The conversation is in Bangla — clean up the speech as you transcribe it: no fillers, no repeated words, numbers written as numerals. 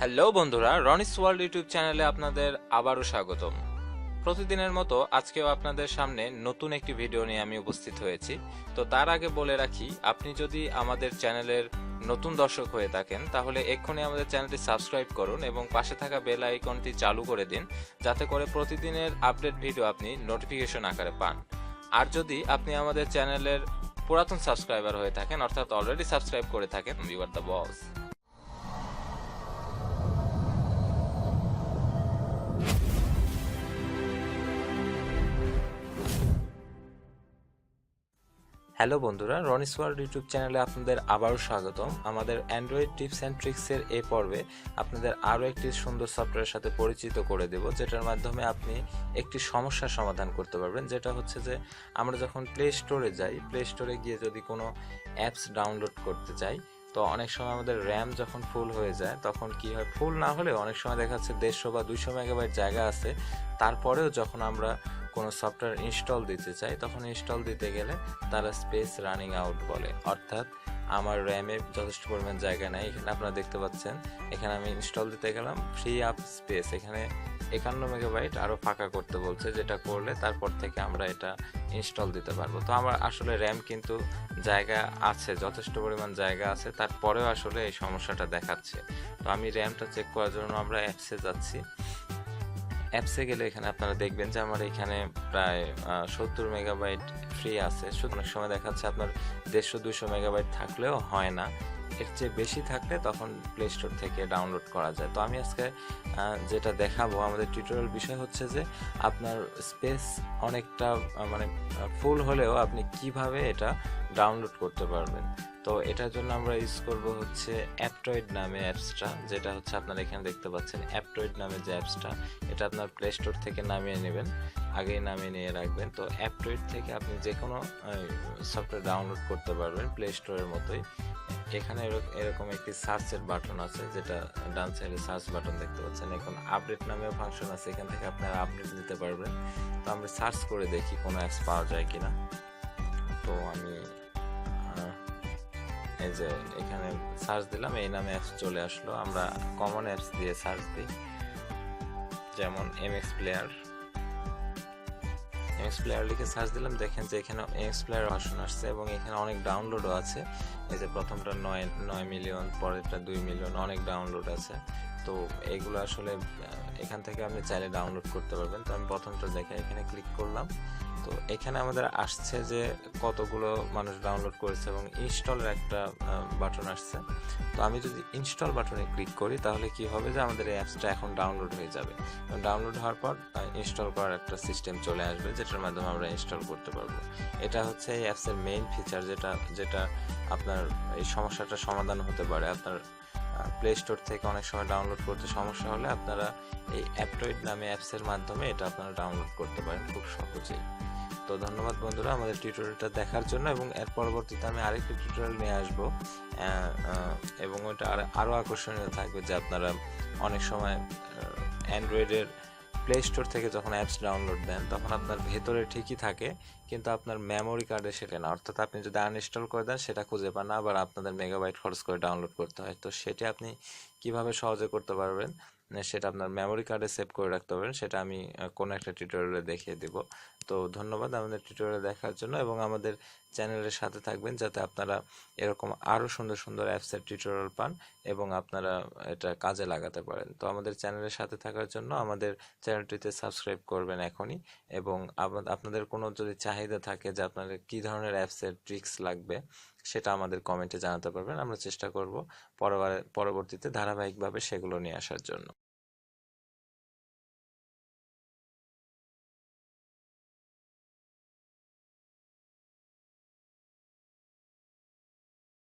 হ্যালো বন্ধুরা, রনিস ওয়ার্ল্ড ইউটিউব চ্যানেলে আপনাদের আবারও স্বাগতম। প্রতিদিনের মতো আজকেও আপনাদের সামনে নতুন একটি ভিডিও নিয়ে আমি উপস্থিত হয়েছি। তো তার আগে বলে রাখি, আপনি যদি আমাদের চ্যানেলের নতুন দর্শক হয়ে থাকেন তাহলে এক্ষুনি আমাদের চ্যানেলটি সাবস্ক্রাইব করুন এবং পাশে থাকা বেল আইকনটি চালু করে দিন, যাতে করে প্রতিদিনের আপডেট ভিডিও আপনি নোটিফিকেশন আকারে পান। আর যদি আপনি আমাদের চ্যানেলের পুরাতন সাবস্ক্রাইবার হয়ে থাকেন, অর্থাৎ অলরেডি সাবস্ক্রাইব করে থাকেন, you are the boss. Hello বন্ধুরা, রনিস ওয়ার্ল্ড ইউটিউব চ্যানেলে আপনাদের আবারও স্বাগতম। আমাদের অ্যান্ড্রয়েড টিপস অ্যান্ড ট্রিক্সের এই পর্বে আপনাদের আরও একটি সুন্দর সফটওয়্যারের সাথে পরিচিত করে দেব, যেটার মাধ্যমে আপনি একটি সমস্যার সমাধান করতে পারবেন। যেটা হচ্ছে যে, আমরা যখন প্লে স্টোরে যাই, প্লে স্টোরে গিয়ে যদি কোনো অ্যাপস ডাউনলোড করতে চাই, তো অনেক সময় আমাদের র্যাম যখন ফুল হয়ে যায়, তখন কি হয়, ফুল না হলেও অনেক সময় দেখা যাচ্ছে 150 বা 200 মেগাবাইট জায়গা আছে, তারপরেও যখন আমরা কোনো সফটওয়্যার ইনস্টল দিতে চাই, তখন ইনস্টল দিতে গেলে তারা স্পেস রানিং আউট বলে। অর্থাৎ আমার র্যামে যথেষ্ট পরিমাণ জায়গা নেই। এখানে আপনারা দেখতে পাচ্ছেন, এখানে আমি ইনস্টল দিতে গেলাম, ফ্রি আপ স্পেস, এখানে 51 মেগাবাইট আরও ফাঁকা করতে বলছে, যেটা করলে তারপর থেকে আমরা এটা ইনস্টল দিতে পারবো। তো আমার আসলে র্যাম কিন্তু জায়গা আছে, যথেষ্ট পরিমাণ জায়গা আছে, তারপরেও আসলে এই সমস্যাটা দেখাচ্ছে। তো আমি র্যামটা চেক করার জন্য আমরা অ্যাপসে যাচ্ছি। অ্যাপসে গেলে এখানে আপনারা দেখবেন যে আমার এখানে প্রায় 70 মেগাবাইট ফ্রি আছে। শুধু অনেক সময় দেখাচ্ছে আপনার 150-200 মেগাবাইট থাকলেও হয় না, এর চেয়ে বেশি থাকলে তখন প্লে স্টোর থেকে ডাউনলোড করা যায়। তো আমি আজকে যেটা দেখাবো, আমাদের টিউটোরিয়াল বিষয় হচ্ছে যে আপনার স্পেস অনেকটা মানে ফুল হলেও আপনি কিভাবে এটা ডাউনলোড করতে পারবেন। তো এটার জন্য আমরা ইউজ করব হচ্ছে অ্যাপটয়েড নামে অ্যাপসটা, যেটা হচ্ছে আপনারা এখানে দেখতে পাচ্ছেন। অ্যাপটয়েড নামে যে অ্যাপসটা, এটা আপনার প্লে স্টোর থেকে নামিয়ে নেবেন, আগেই নামিয়ে নিয়ে রাখবেন। তো অ্যাপটয়েড থেকে আপনি যে কোনো সফটওয়্যার ডাউনলোড করতে পারবেন প্লে স্টোরের মতোই। এখানে এরকম একটি সার্চের বাটন আছে, যেটা ডান সাইডে সার্চ বাটন দেখতে পাচ্ছেন। এখন আপডেট নামেও ফাংশন আছে, এখান থেকে আপনারা আপডেট দিতে পারবেন। তো আমরা সার্চ করে দেখি কোনো অ্যাপস পাওয়া যায় কিনা। তো আমি এই যে এখানে সার্চ দিলাম, এই নামে অ্যাপস চলে আসলো। আমরা কমন অ্যাপস দিয়ে সার্চ দিই, যেমন এমএক্স প্লেয়ার লিখে সার্চ দিলাম। দেখেন যে এখানে এমএক্স প্লেয়ার ভার্সন আসছে এবং এখানে অনেক ডাউনলোডও আছে। এই যে প্রথমটা 9 মিলিয়ন, পরেরটা 2 মিলিয়ন, অনেক ডাউনলোড আছে। তো এইগুলো আসলে এখান থেকে আপনি চাইলে ডাউনলোড করতে পারবেন। তো আমি প্রথমটা দেখে এখানে ক্লিক করলাম। তো এখানে আমাদের আসছে যে কতগুলো মানুষ ডাউনলোড করেছে এবং ইনস্টলের একটা বাটন আসছে। তো আমি যদি ইনস্টল বাটনে ক্লিক করি, তাহলে কি হবে যে আমাদের এই অ্যাপসটা এখন ডাউনলোড হয়ে যাবে। ডাউনলোড হওয়ার পর ইনস্টল করার একটা সিস্টেম চলে আসবে, যেটার মাধ্যমে আমরা ইনস্টল করতে পারবো। এটা হচ্ছে এই অ্যাপসের মেইন ফিচার, যেটা আপনার এই সমস্যাটা সমাধান হতে পারে। আপনার প্লে স্টোর থেকে অনেক সময় ডাউনলোড করতে সমস্যা হলে আপনারা এই অ্যাপটয়েড নামে অ্যাপসের মাধ্যমে এটা আপনারা ডাউনলোড করতে পারেন খুব সহজেই। তো ধন্যবাদ বন্ধুরা আমাদের টিউটোরিয়ালটা দেখার জন্য, এবং এর পরবর্তীতে আমি আরেকটি টিউটোরিয়াল নিয়ে আসবো, এবং ওটা আরও আকর্ষণীয় থাকবে। যে আপনারা অনেক সময় অ্যান্ড্রয়েডের প্লে স্টোর থেকে যখন অ্যাপস ডাউনলোড দেন, তখন আপনার ভেতরে ঠিকই থাকে, কিন্তু আপনার মেমোরি কার্ডে সেটা না। অর্থাৎ আপনি যদি আনইনস্টল করে দেন, সেটা খুঁজে পান না, আবার আপনাদের মেগাবাইট খরচ করে ডাউনলোড করতে হয়। তো সেটা আপনি কিভাবে সহজে করতে পারবেন, সেটা আপনার মেমোরি কার্ডে সেভ করে রাখতে পারবেন, সেটা আমি কোনো একটা টিউটোরিয়ালে দেখিয়ে দেব। তো ধন্যবাদ আমাদের টিউটোরিয়াল দেখার জন্য, এবং আমাদের চ্যানেলের সাথে থাকবেন, যাতে আপনারা এরকম আরও সুন্দর সুন্দর অ্যাপসের টিউটোরিয়াল পান এবং আপনারা এটা কাজে লাগাতে পারেন। তো আমাদের চ্যানেলের সাথে থাকার জন্য আমাদের চ্যানেলটিতে সাবস্ক্রাইব করবেন এখনই, এবং আপনাদের কোনো যদি চাহিদা থাকে যে আপনাদের কী ধরনের অ্যাপসের ট্রিক্স লাগবে, সেটা আমাদের কমেন্টে জানাতে পারবেন। আমরা চেষ্টা করব পরবর্তীতে ধারাবাহিকভাবে সেগুলো নিয়ে আসার জন্য।